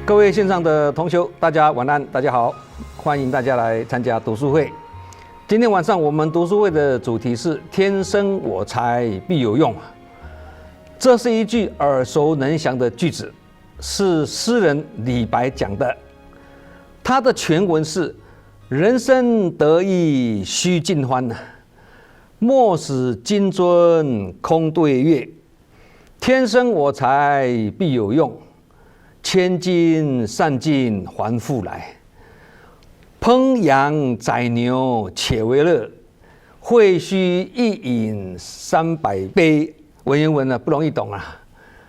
各位线上的同学，大家晚安，大家好，欢迎大家来参加读书会。今天晚上我们读书会的主题是“天生我材必有用”。这是一句耳熟能详的句子，是诗人李白讲的。他的全文是：“人生得意须尽欢，莫使金樽空对月。天生我材必有用，千金散尽还复来。烹羊宰牛且为乐，会须一饮300杯。”文言文呢不容易懂啊，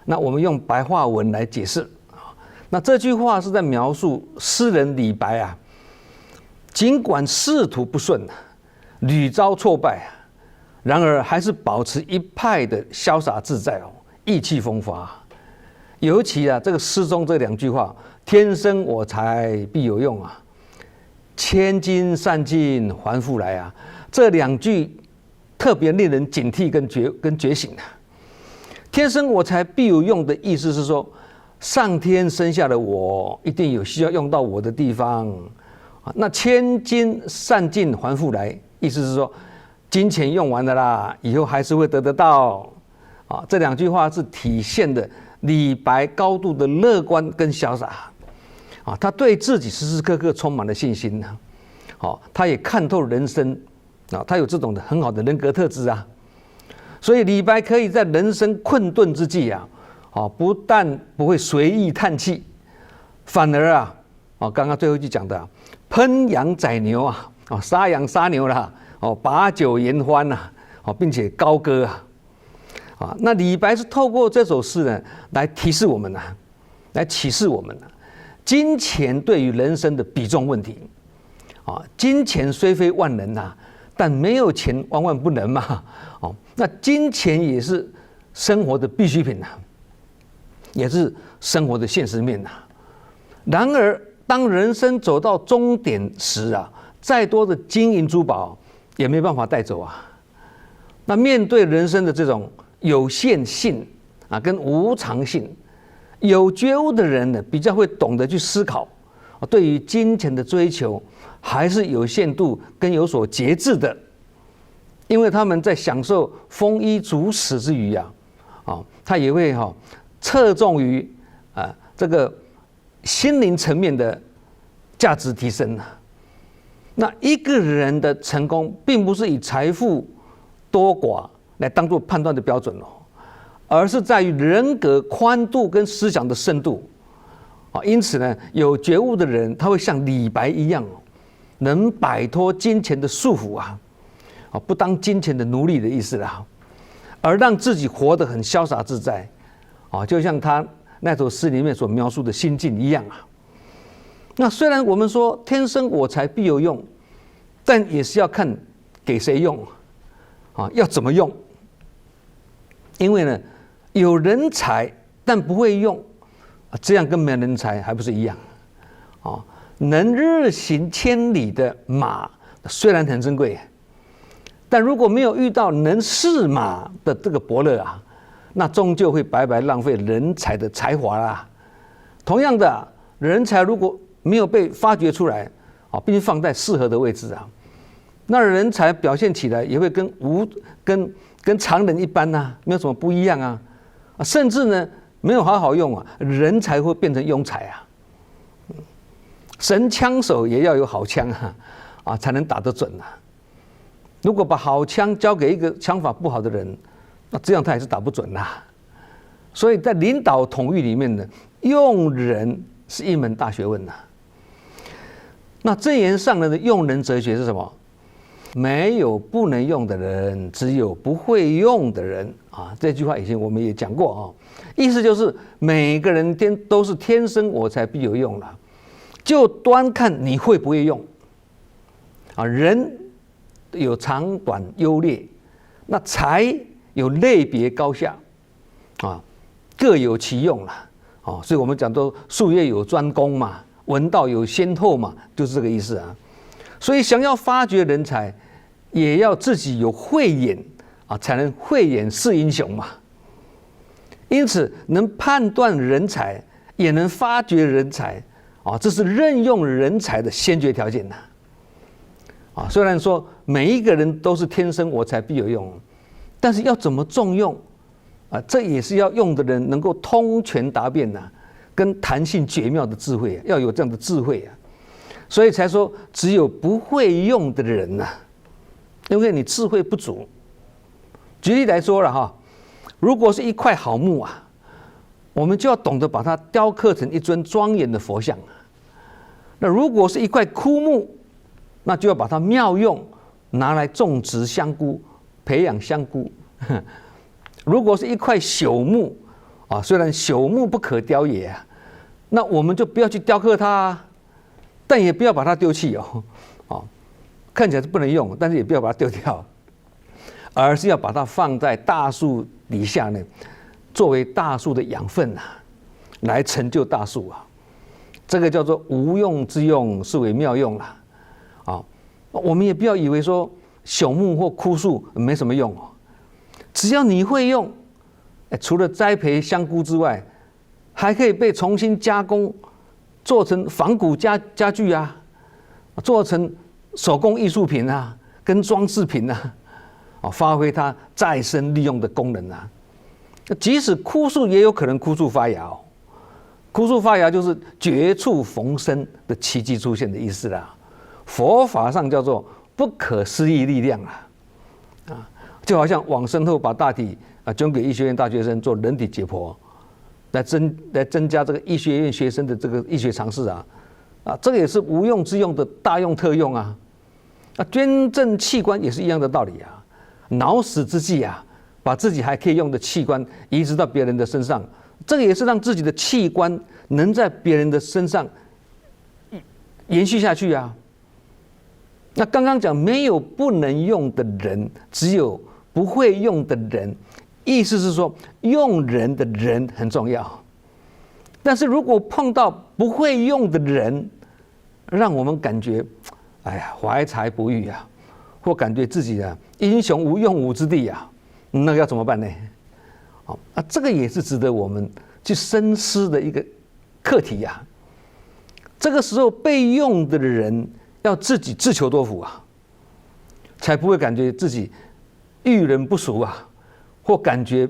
那我们用白话文来解释。那这句话是在描述诗人李白啊，尽管仕途不顺，屡遭挫败，然而还是保持一派的潇洒自在哦，意气风发。尤其啊，这个诗中这2句话“天生我材必有用”啊，“千金散尽还复来”啊，这2句特别令人警惕跟觉醒啊。天生我材必有用的意思是说，上天生下的我一定有需要用到我的地方。那千金散尽还复来，意思是说，金钱用完了啦，以后还是会得到。这2句话是体现的李白高度的乐观跟潇洒。他对自己时时刻刻充满了信心。他也看透人生，他有这种很好的人格特质啊。所以李白可以在人生困顿之际不但不会随意叹气，反而刚刚最后一句讲的烹羊宰牛杀羊杀牛啦，把酒言欢并且高歌那李白是透过这首诗呢，来提示我们来启示我们金钱对于人生的比重问题金钱虽非万能但没有钱万万不能嘛那金钱也是生活的必需品也是生活的现实面然而当人生走到终点时再多的金银珠宝也没办法带走那面对人生的这种有限性跟无常性，有觉悟的人呢，比较会懂得去思考对于金钱的追求还是有限度跟有所节制的。因为他们在享受丰衣足食之余他也会侧重于这个心灵层面的价值提升那一个人的成功，并不是以财富多寡来当作判断的标准而是在于人格宽度跟思想的深度因此呢，有觉悟的人，他会像李白一样能摆脱金钱的束缚不当金钱的奴隶的意思而让自己活得很潇洒自在就像他那首诗里面所描述的心境一样那虽然我们说天生我材必有用，但也是要看给谁用要怎么用。因为呢，有人才但不会用这样跟没人才还不是一样能日行千里的马虽然很珍贵，但如果没有遇到能试马的这个伯乐那终究会白白浪费人才的才华同样的，人才如果没有被发掘出来并放在适合的位置那人才表现起来也会跟常人一般没有什么不一样甚至呢没有好好用人才会变成庸才神枪手也要有好枪才能打得准如果把好枪交给一个枪法不好的人，那这样他也是打不准所以在领导统御里面呢，用人是一门大学问那箴言上的用人哲学是什么？没有不能用的人，只有不会用的人这句话以前我们也讲过意思就是每个人都是天生我材必有用就端看你会不会用人有长短优劣，那才有类别高下各有其用所以我们讲都术业有专攻嘛，文道有先后嘛，就是这个意思所以想要发掘人才，也要自己有慧眼才能慧眼识英雄嘛。因此，能判断人才，也能发掘人才啊，这是任用人才的先决条件呐。啊，虽然说每一个人都是天生我材必有用，但是要怎么重用啊？这也是要用的人能够通权达变呐，跟弹性绝妙的智慧啊，要有这样的智慧啊，所以才说只有不会用的人呐，因为你智慧不足。举例来说了哈，如果是一块好木啊，我们就要懂得把它雕刻成一尊庄严的佛像。那如果是一块枯木，那就要把它妙用，拿来种植香菇，培养香菇。如果是一块朽木啊，虽然朽木不可雕也啊，那我们就不要去雕刻它啊，但也不要把它丢弃哦。看起来是不能用，但是也不要把它丢掉，而是要把它放在大树底下呢，作为大树的养分啊，来成就大树啊。这个叫做无用之用，是为妙用啦。啊，我们也不要以为说朽木或枯树没什么用哦，只要你会用，除了栽培香菇之外，还可以被重新加工，做成仿古家具啊，做成手工艺术品啊，跟装饰品啊，发挥它再生利用的功能啊。即使枯树也有可能枯树发芽哦，枯树发芽就是绝处逢生的奇迹出现的意思啦。佛法上叫做不可思议力量啊，就好像往生后把大体捐给医学院大学生做人体解剖，来增加这个医学院学生的这个医学常识啊，这个也是无用之用的大用特用啊。捐赠器官也是一样的道理啊，脑死之际啊，把自己还可以用的器官移植到别人的身上，这个也是让自己的器官能在别人的身上延续下去啊。那刚刚讲没有不能用的人，只有不会用的人，意思是说用人的人很重要。但是如果碰到不会用的人，让我们感觉哎呀怀才不遇啊，或感觉自己英雄无用武之地啊，那个要怎么办呢？这个也是值得我们去深思的一个课题啊。这个时候被用的人要自己自求多福啊，才不会感觉自己遇人不淑啊，或感觉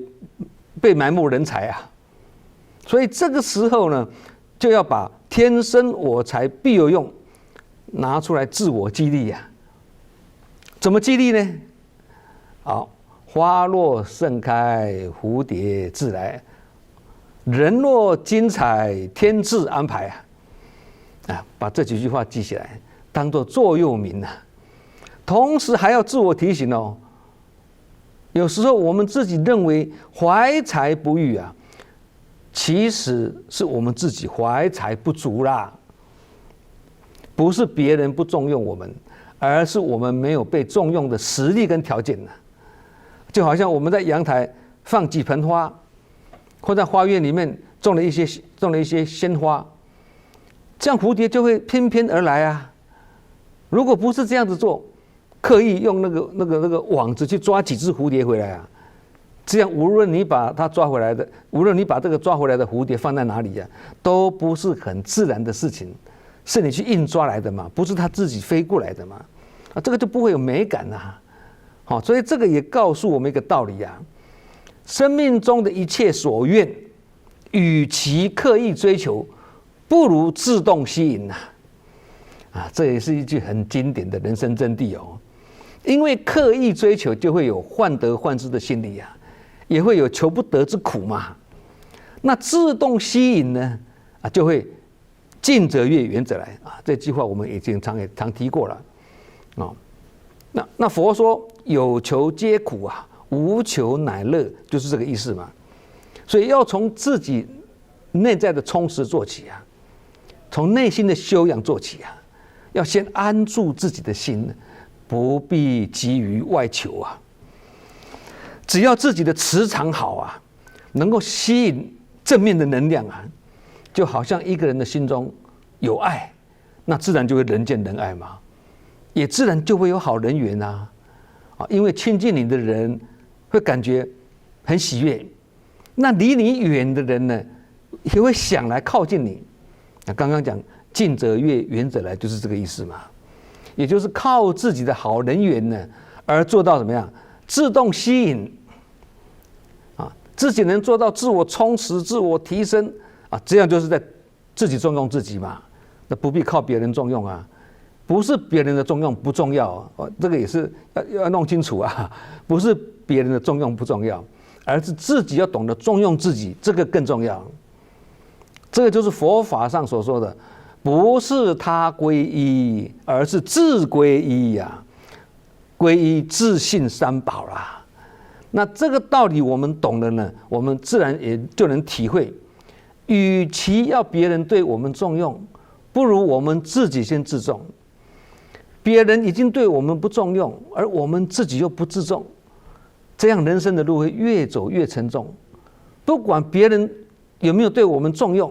被埋没人才啊。所以这个时候呢，就要把天生我材必有用拿出来自我激励啊。怎么激励呢？好，花若盛开，蝴蝶自来；人若精彩，天自安排啊。把这几句话记起来，当作座右铭啊。同时还要自我提醒哦，有时候我们自己认为怀才不遇啊，其实是我们自己怀才不足啦，不是别人不重用我们，而是我们没有被重用的实力跟条件呢。就好像我们在阳台放几盆花，或在花园里面种了一些鲜花，这样蝴蝶就会翩翩而来啊。如果不是这样子做，刻意用那个网子去抓几只蝴蝶回来啊，这样无论你把它抓回来的，无论你把这个抓回来的蝴蝶放在哪里啊，都不是很自然的事情，是你去硬抓来的嘛，不是它自己飞过来的嘛，这个就不会有美感啊。好，所以这个也告诉我们一个道理啊，生命中的一切所愿，与其刻意追求，不如自动吸引这也是一句很经典的人生真谛哦。因为刻意追求就会有患得患失的心理啊，也会有求不得之苦嘛。那自动吸引呢就会近则悦，远则来啊。这句话我们已经常提过了那佛说有求皆苦啊，无求乃乐，就是这个意思嘛。所以要从自己内在的充实做起啊，从内心的修养做起啊，要先安住自己的心，不必急于外求啊。只要自己的磁场好啊，能够吸引正面的能量啊，就好像一个人的心中有爱，那自然就会人见人爱嘛，也自然就会有好人缘啊。因为亲近你的人会感觉很喜悦，那离你远的人呢，也会想来靠近你。那刚刚讲近者悦，远者来，就是这个意思嘛。也就是靠自己的好人缘呢，而做到怎么样？自动吸引啊，自己能做到自我充实、自我提升啊，这样就是在自己重用自己嘛。那不必靠别人重用啊。不是别人的重用不重要啊，这个也是要弄清楚啊。不是别人的重用不重要，而是自己要懂得重用自己，这个更重要。这个就是佛法上所说的，不是他归一，而是自归一呀。归一自信三宝啦。那这个道理我们懂了呢，我们自然也就能体会，与其要别人对我们重用，不如我们自己先自重。别人已经对我们不重用，而我们自己又不自重，这样人生的路会越走越沉重。不管别人有没有对我们重用，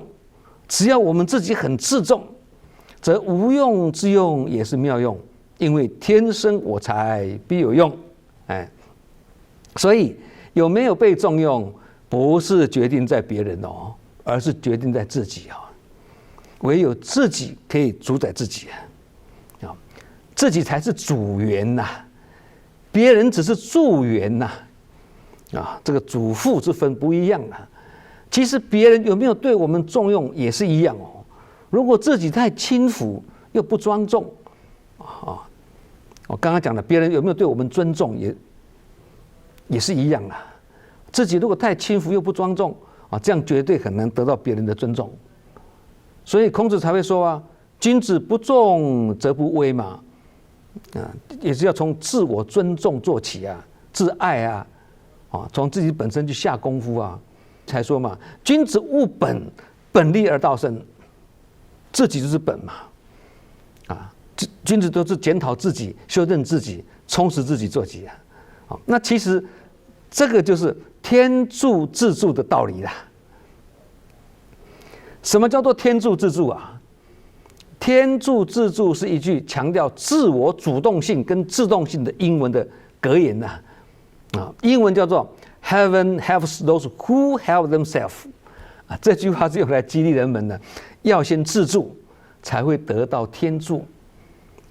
只要我们自己很自重，则无用之用也是妙用，因为天生我材必有用。所以有没有被重用，不是决定在别人哦，而是决定在自己哦。唯有自己可以主宰自己自己才是主源呐，别人只是助缘呐。这个主副之分不一样啊。其实别人有没有对我们重用也是一样哦。如果自己太轻浮又不庄重我刚刚讲了，别人有没有对我们尊重也是一样啊。自己如果太轻浮又不庄重这样绝对很难得到别人的尊重。所以孔子才会说啊，君子不重则不威嘛。也是要从自我尊重做起啊，自爱啊，从自己本身去下功夫啊，才说嘛，君子务本，本立而道生，自己就是本嘛，君子都是检讨自己、修正自己、充实自己做起啊，那其实这个就是天助自助的道理啦。什么叫做天助自助啊？天助自助是一句强调自我主动性跟自动性的英文的格言呐。英文叫做 Heaven helps those who help themselves。这句话是用来激励人们的，要先自助，才会得到天助，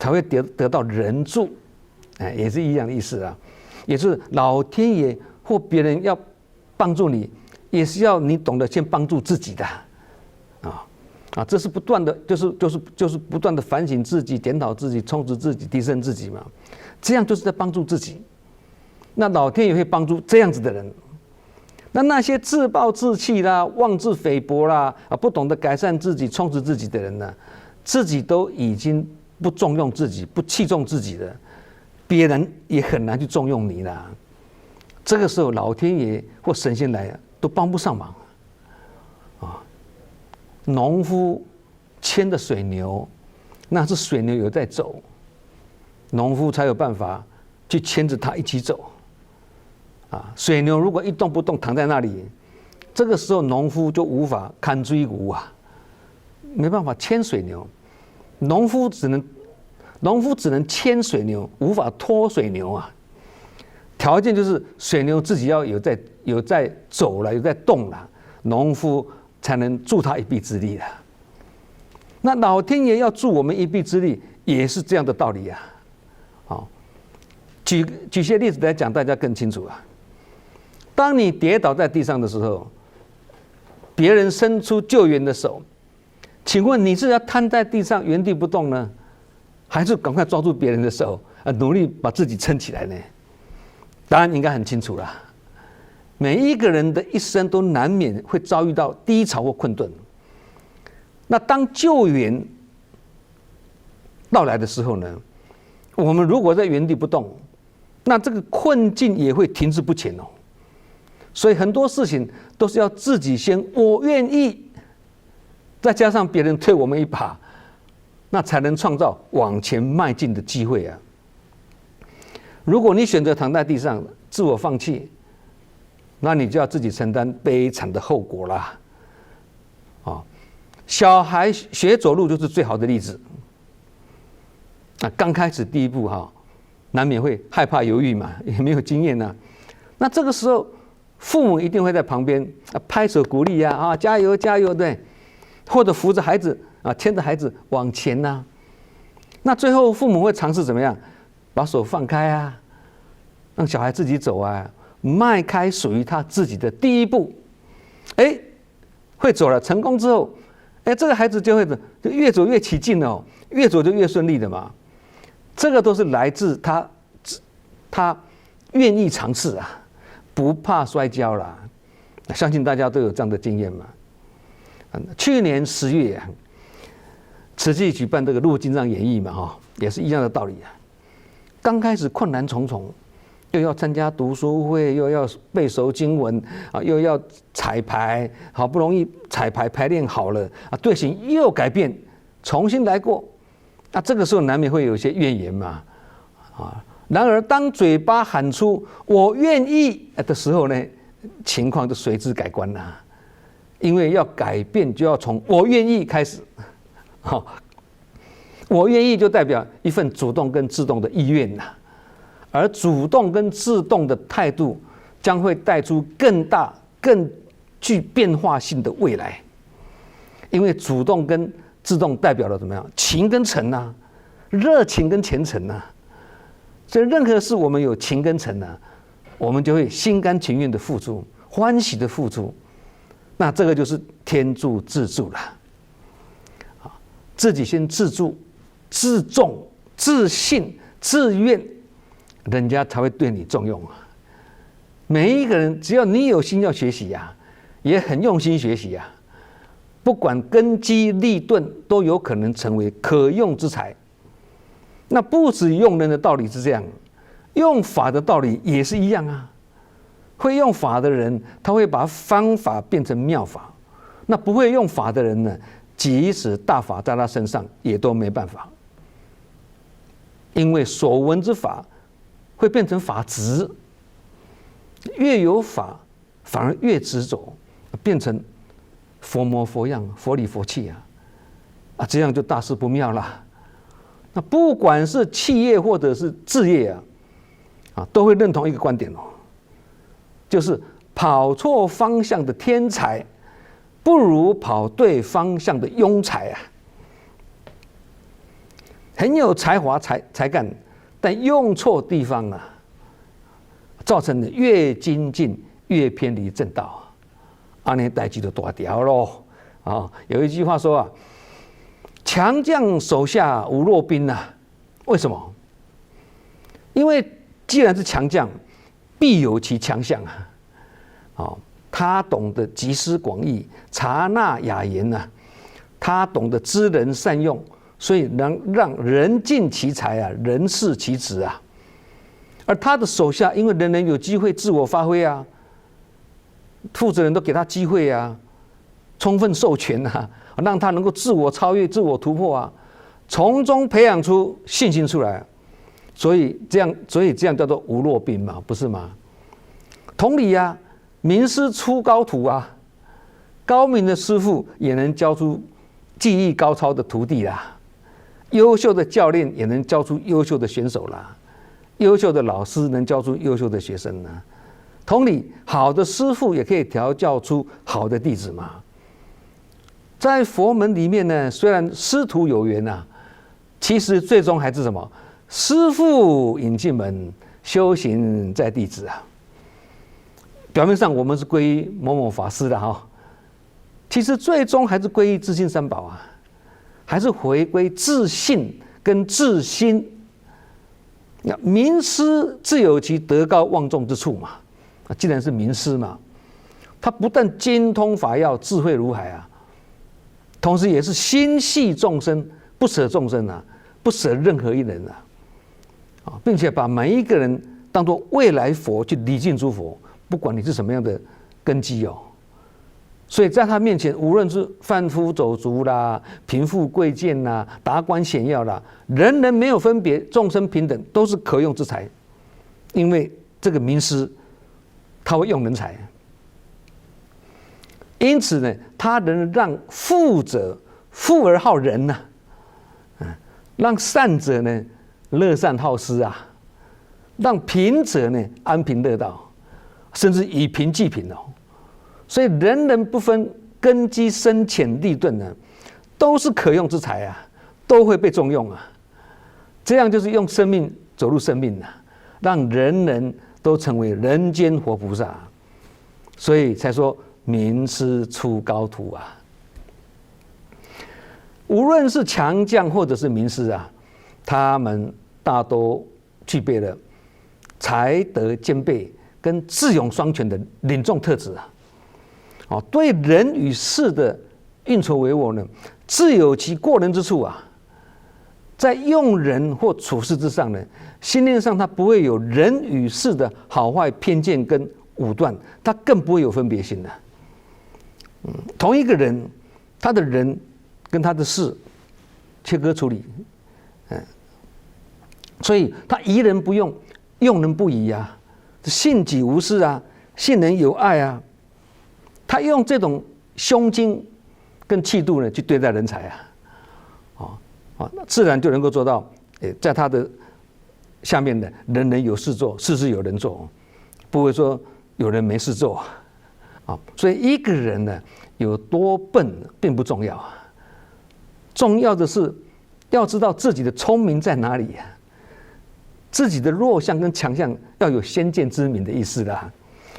才会得到人助。也是一样的意思啊。也就是老天爷或别人要帮助你，也是要你懂得先帮助自己的这是不断的，就是不断的反省自己、检讨自己、充实自己、提升自己嘛。这样就是在帮助自己。那老天也会帮助这样子的人。那些自暴自弃啦、妄自菲薄啦、不懂得改善自己、充实自己的人呢，自己都已经不重用自己、不器重自己了，别人也很难去重用你啦。这个时候，老天爷或神仙来都帮不上忙。农夫牵的水牛，那是水牛有在走，农夫才有办法去牵着它一起走。水牛如果一动不动躺在那里，这个时候农夫就无法看追谷没办法牵水牛。农夫只能牵水牛，无法拖水牛条件就是水牛自己要有在走了，有在动了，农夫才能助他一臂之力了。那老天爷要助我们一臂之力，也是这样的道理举些例子来讲，大家更清楚当你跌倒在地上的时候，别人伸出救援的手，请问你是要瘫在地上原地不动呢，还是赶快抓住别人的手，努力把自己撑起来呢？答案应该很清楚了。每一个人的一生都难免会遭遇到低潮或困顿。那当救援到来的时候呢，我们如果在原地不动，那这个困境也会停滞不前所以很多事情都是要自己先我愿意，再加上别人推我们一把，那才能创造往前迈进的机会如果你选择躺在地上自我放弃，那你就要自己承担悲惨的后果啦。小孩学走路就是最好的例子。刚开始第一步难免会害怕犹豫嘛，也没有经验那这个时候父母一定会在旁边拍手鼓励啊，加油加油，对，或者扶着孩子啊，牵着孩子往前呐。那最后父母会尝试怎么样？把手放开啊，让小孩自己走啊，迈开属于他自己的第一步。会走了，成功之后，这个孩子就越走越起劲了，越走就越顺利的嘛。这个都是来自他愿意尝试啊，不怕摔跤啦。相信大家都有这样的经验嘛。去年10月啊，慈济举办这个陆金藏演艺嘛，也是一样的道理啊。刚开始困难重重，又要参加读书会，又要背熟经文啊，又要彩排，好不容易彩排排练好了啊，队形又改变，重新来过。那这个时候难免会有一些怨言嘛，啊。然而当嘴巴喊出"我愿意"的时候呢，情况就随之改观了。因为要改变，就要从"我愿意"开始。我愿意就代表一份主动跟自动的意愿呐，而主动跟自动的态度将会带出更大、更具变化性的未来。因为主动跟自动代表了怎么样？情跟诚啊，热情跟虔诚啊。所以任何事我们有情跟诚啊，我们就会心甘情愿的付出，欢喜的付出。那这个就是天助自助了。自己先自助、自重、自信、自愿，人家才会对你重用啊。每一个人，只要你有心要学习呀，也很用心学习呀，不管根基立顿，都有可能成为可用之才。那不止用人的道理是这样，用法的道理也是一样啊。会用法的人，他会把方法变成妙法；那不会用法的人呢，即使大法在他身上，也都没办法。因为所闻之法会变成法执，越有法，反而越执着，变成佛模佛样、佛理佛气啊，这样就大事不妙了。那不管是企业或者是志业都会认同一个观点就是跑错方向的天才，不如跑对方向的庸才啊。很有才华才干，但用错地方造成的越精进越偏离正道这样代志就大条咯有一句话说强将手下无弱兵为什么？因为既然是强将，必有其强项他懂得集思广益、察纳雅言他懂得知人善用，所以能让人尽其才人事其职而他的手下，因为人人有机会自我发挥负责人都给他机会充分授权让他能够自我超越、自我突破从中培养出信心出来，所以这样叫做无弱兵嘛，不是吗？同理名师出高徒高明的师傅也能教出技艺高超的徒弟优秀的教练也能教出优秀的选手优秀的老师能教出优秀的学生同理，好的师傅也可以调教出好的弟子嘛。在佛门里面呢，虽然师徒有缘其实最终还是什么？师父引进门，修行在弟子表面上我们是皈依某某法师的其实最终还是皈依自信三宝还是回归自信跟自心。名师自有其德高望重之处嘛。既然是名师嘛，他不但精通法要，智慧如海同时也是心系众生，不舍众生不舍任何一人并且把每一个人当作未来佛去礼敬诸佛，不管你是什么样的根基所以在他面前，无论是贩夫走卒贫富贵贱达官显要人人没有分别，众生平等，都是可用之才。因为这个名师他会用人才，因此呢，他能让富者富而好仁让善者呢乐善好施让贫者呢安贫乐道。甚至以贫济贫哦。所以人人不分根基深浅利钝呢，都是可用之才啊，都会被重用啊。这样就是用生命走入生命啊，让人人都成为人间活菩萨。所以才说名师出高徒啊。无论是强将或者是名师啊，他们大都具备了才德兼备跟智勇双全的领众特质啊。对人与事的运筹帷幄呢，自有其过人之处啊。在用人或处事之上呢，心念上他不会有人与事的好坏偏见跟武断，他更不会有分别心的。同一个人，他的人跟他的事切割处理，所以他疑人不用，用人不疑啊，信己无私啊，信人有爱啊。他用这种胸襟跟气度呢去对待人才啊，自然就能够做到，在他的下面的人人有事做，事事有人做，不会说有人没事做啊。所以一个人呢有多笨并不重要，重要的是要知道自己的聪明在哪里，自己的弱项跟强项要有先见之明的意思啦。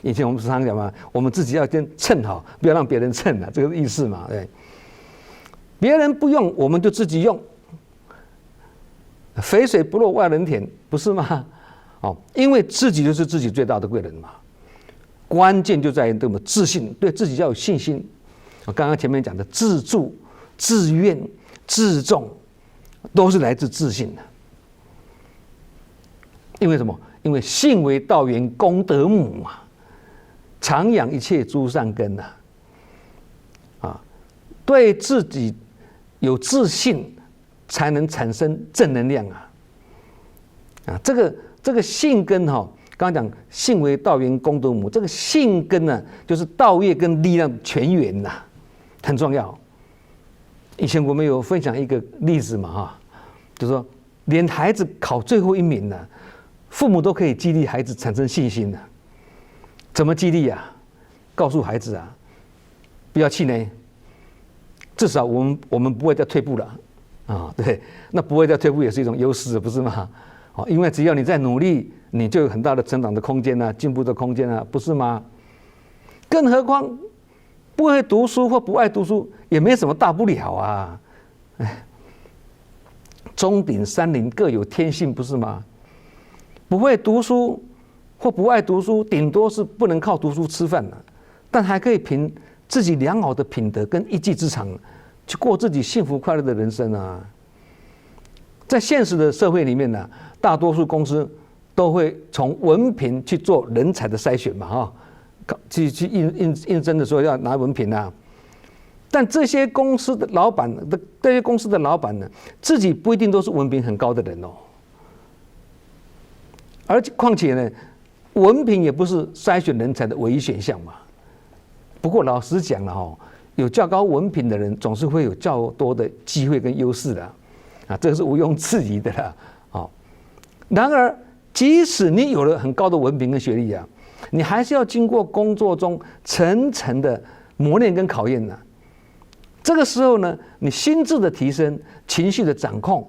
以前我们常讲嘛，我们自己要先称好，不要让别人称了，这个意思嘛。对，别人不用，我们就自己用。肥水不落外人田，不是吗？因为自己就是自己最大的贵人嘛。关键就在于这么自信，对自己要有信心。刚刚前面讲的自助、自愿、自重，都是来自自信的。因为什么？因为信为道源，功德母啊。常养一切诸善根啊，对自己有自信，才能产生正能量啊！这个信根刚刚讲信为道源，功德母，这个信根呢，就是道业跟力量全源呐，很重要。以前我们有分享一个例子嘛就是说连孩子考最后一名呢，父母都可以激励孩子产生信心的。怎么激励啊？告诉孩子啊，不要气馁，至少我们不会再退步了对，那不会再退步也是一种优势，不是吗？因为只要你在努力，你就有很大的成长的空间进步的空间不是吗？更何况不会读书或不爱读书也没什么大不了啊。钟鼎山林各有天性，不是吗？不会读书或不爱读书，顶多是不能靠读书吃饭了，但还可以凭自己良好的品德跟一技之长，去过自己幸福快乐的人生啊。在现实的社会里面呢，大多数公司都会从文凭去做人才的筛选嘛去应征的时候要拿文凭啊。但这些公司的老板呢，自己不一定都是文凭很高的人而且况且呢，文凭也不是筛选人才的唯一选项嘛。不过老实讲了有较高文凭的人总是会有较多的机会跟优势的这个是毋庸置疑的啦然而，即使你有了很高的文凭跟学历你还是要经过工作中层层的磨练跟考验这个时候呢，你心智的提升、情绪的掌控、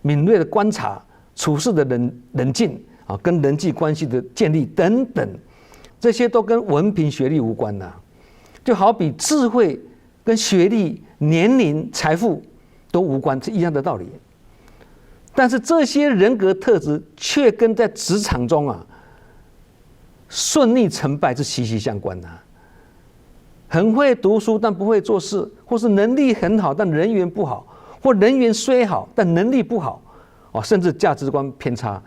敏锐的观察、处事的冷静跟人际关系的建立等等，这些都跟文凭学历无关就好比智慧跟学历、年龄、财富都无关，是一样的道理。但是这些人格特质却跟在职场中顺利成败是息息相关很会读书但不会做事，或是能力很好但人缘不好，或人缘虽好但能力不好甚至价值观偏差，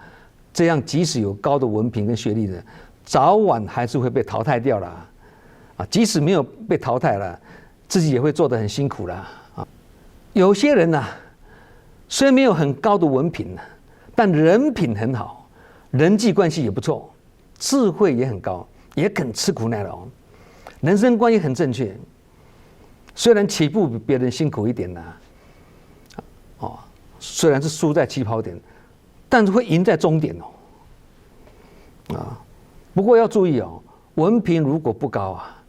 这样即使有高的文凭跟学历的，早晚还是会被淘汰掉了即使没有被淘汰了，自己也会做得很辛苦了有些人虽然没有很高的文凭但人品很好，人际关系也不错，智慧也很高，也肯吃苦耐劳，人生观也很正确。虽然起步比别人辛苦一点虽然是输在起跑点，但是会赢在终点不过要注意文凭如果不高啊，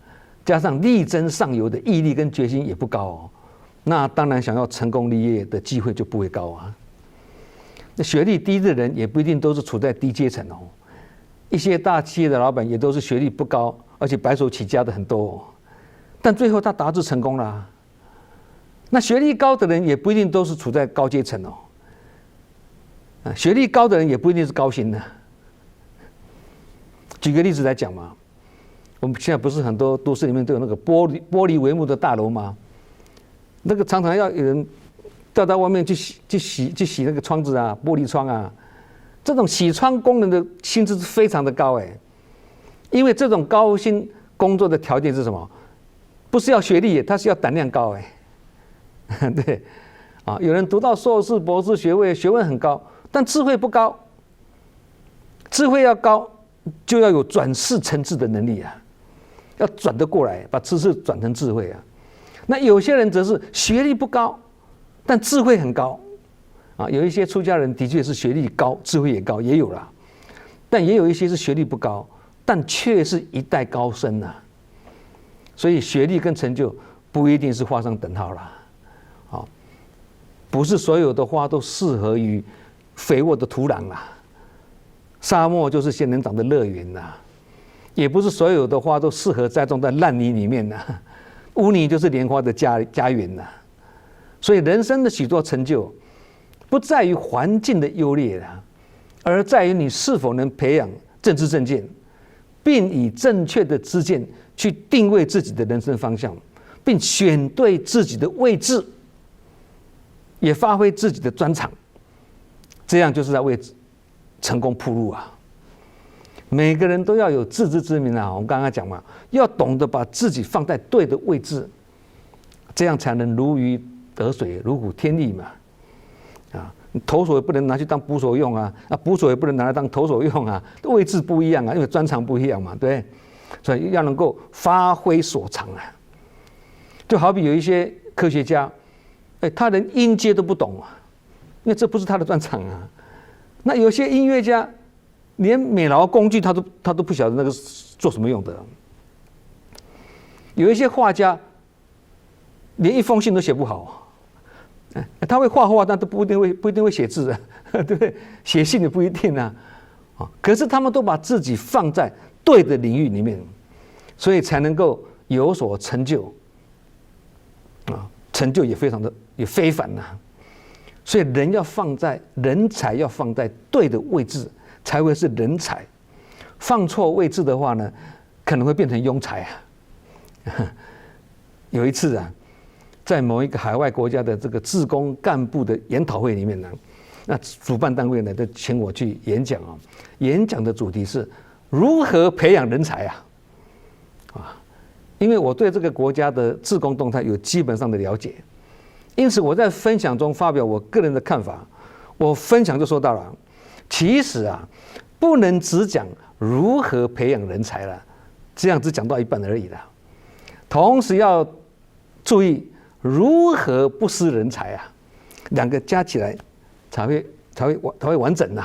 加上力争上游的毅力跟决心也不高哦，那当然想要成功立业的机会就不会高啊。那学历低的人也不一定都是处在低阶层哦，一些大企业的老板也都是学历不高，而且白手起家的很多哦，但最后他达至成功了。那学历高的人也不一定都是处在高阶层哦，学历高的人也不一定是高薪的。举个例子来讲嘛，我们现在不是很多都市里面都有那个玻璃帷幕的大楼吗？那个常常要有人调到外面去洗那个窗子啊，玻璃窗啊，这种洗窗工人的薪资是非常的高哎，因为这种高薪工作的条件是什么？不是要学历，他是要胆量高哎。对，啊，有人读到硕士、博士学位，学问很高，但智慧不高。智慧要高，就要有转世成智的能力啊，要转得过来，把知识转成智慧啊。那有些人则是学历不高，但智慧很高啊。有一些出家人的确是学历高，智慧也高，也有啦。但也有一些是学历不高，但却是一代高僧呐。所以学历跟成就不一定是画上等号啦。不是所有的花都适合于肥沃的土壤啦，沙漠就是仙人掌的乐园啦，也不是所有的花都适合栽种在烂泥里面啦，污泥就是莲花的家园啦。所以人生的许多成就，不在于环境的优劣啦，而在于你是否能培养正知正见，并以正确的知见去定位自己的人生方向，并选对自己的位置。也发挥自己的专长，这样就是在为成功铺路啊！每个人都要有自知之明啊！我们刚刚讲嘛，要懂得把自己放在对的位置，这样才能如鱼得水，如虎添翼嘛！啊，投手也不能拿去当捕手用啊，捕手也不能拿来当投手用啊，位置不一样啊，因为专长不一样嘛，对，所以要能够发挥所长啊！就好比有一些科学家。他连音阶都不懂啊，因为这不是他的专长啊。那有些音乐家连美劳工具他都不晓得那个做什么用的。有一些画家连一封信都写不好，他会画画，但都不一定会写字啊，对不对？写信也不一定啊。可是他们都把自己放在对的领域里面，所以才能够有所成就啊。成就也非凡呐，所以人才要放在对的位置，才会是人才。放错位置的话呢，可能会变成庸才啊。有一次啊，在某一个海外国家的这个志工干部的研讨会里面呢，那主办单位呢就请我去演讲啊，演讲的主题是如何培养人才啊。因为我对这个国家的志工动态有基本上的了解，因此我在分享中发表我个人的看法。我分享就说到了，其实啊，不能只讲如何培养人才了，这样只讲到一半而已了。同时要注意如何不失人才啊，两个加起来才会完整呐。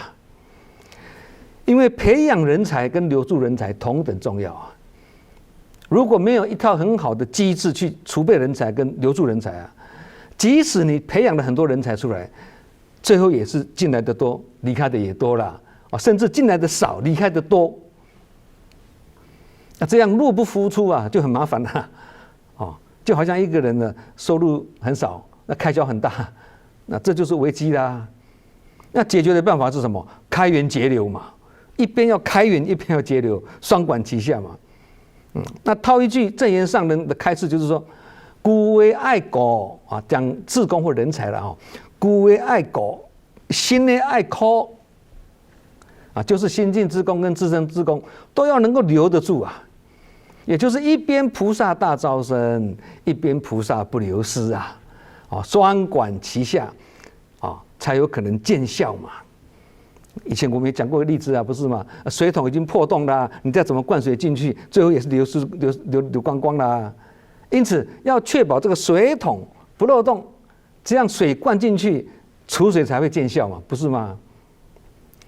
因为培养人才跟留住人才同等重要啊。如果没有一套很好的机制去储备人才跟留住人才啊，即使你培养了很多人才出来，最后也是进来的多，离开的也多啦，甚至进来的少，离开的多。那这样入不敷出啊，就很麻烦了。就好像一个人呢收入很少，那开销很大，那这就是危机啦。那解决的办法是什么？开源节流嘛，一边要开源，一边要节流，双管齐下嘛。那套一句正言上人的开示，就是说，古为爱国啊，讲志工或人才了哈。古为爱国，新的爱科啊，就是新进志工跟资深志工都要能够留得住啊。也就是一边菩萨大招生，一边菩萨不流失啊，双管齐下啊，才有可能见效嘛。以前我们也讲过个例子啊，不是吗？水桶已经破洞啦，你再怎么灌水进去，最后也是流光光啦。因此要确保这个水桶不漏洞，这样水灌进去，储水才会见效嘛，不是吗？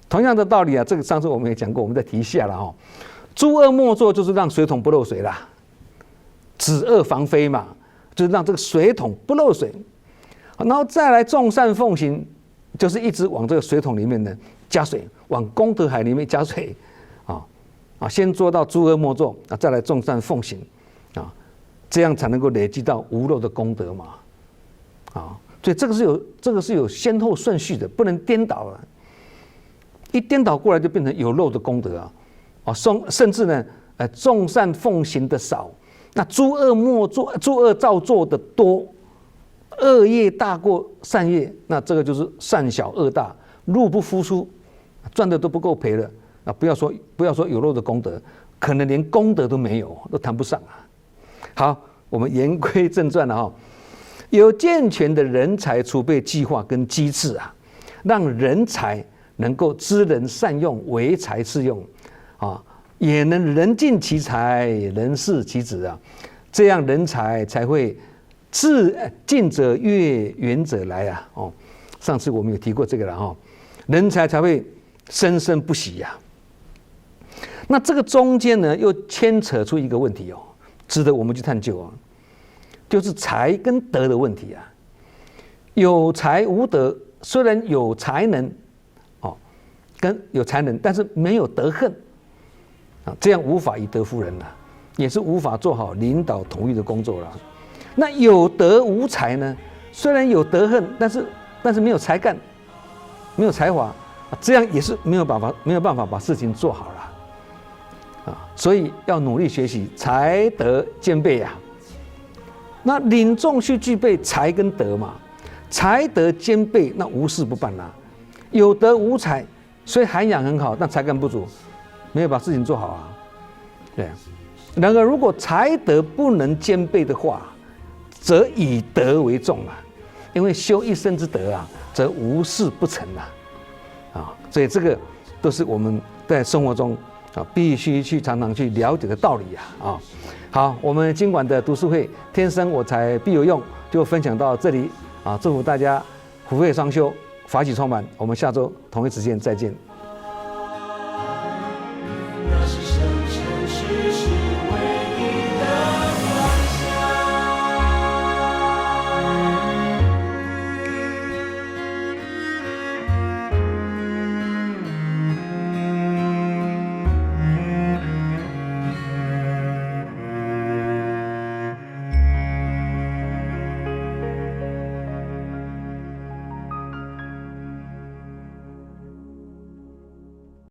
同样的道理啊，这个上次我们也讲过，我们再提一下了哈。诸恶莫作就是让水桶不漏水啦，止恶防非嘛，就是让这个水桶不漏水。然后再来众善奉行，就是一直往这个水桶里面呢加水，往功德海里面加水，先做到诸恶莫作，再来众善奉行，这样才能够累积到无漏的功德嘛，所以这个是有先后顺序的，不能颠倒了。一颠倒过来就变成有漏的功德甚至呢，众善奉行的少，那诸恶莫作、诸恶造作的多，恶业大过善业，那这个就是善小恶大，入不敷出，赚的都不够赔了不要说有漏的功德，可能连功德都没有，都谈不上好，我们言归正传了有健全的人才储备计划跟机制让人才能够知人善用，唯才是用也能人尽其才，人事其职这样人才才会近者悦，远者来上次我们有提过这个了人才才会生生不息那这个中间呢，又牵扯出一个问题值得我们去探究就是才跟德的问题有才无德，虽然有才能跟有才能，但是没有德恨这样无法以德服人也是无法做好领导统御的工作那有德无才呢？虽然有德恨，但是没有才干，没有才华这样也是没有办法把事情做好了所以要努力学习才德兼备那领众需具备才跟德嘛，才德兼备，那无事不办有德无才，所以涵养很好，但才干不足，没有把事情做好对。然而，如果才德不能兼备的话，则以德为重因为修一生之德则无事不成所以这个都是我们在生活中必须常常去了解的道理好，我们今晚的读书会天生我材必有用就分享到这里祝福大家福慧双修，法喜充满。我们下周同一时间再见。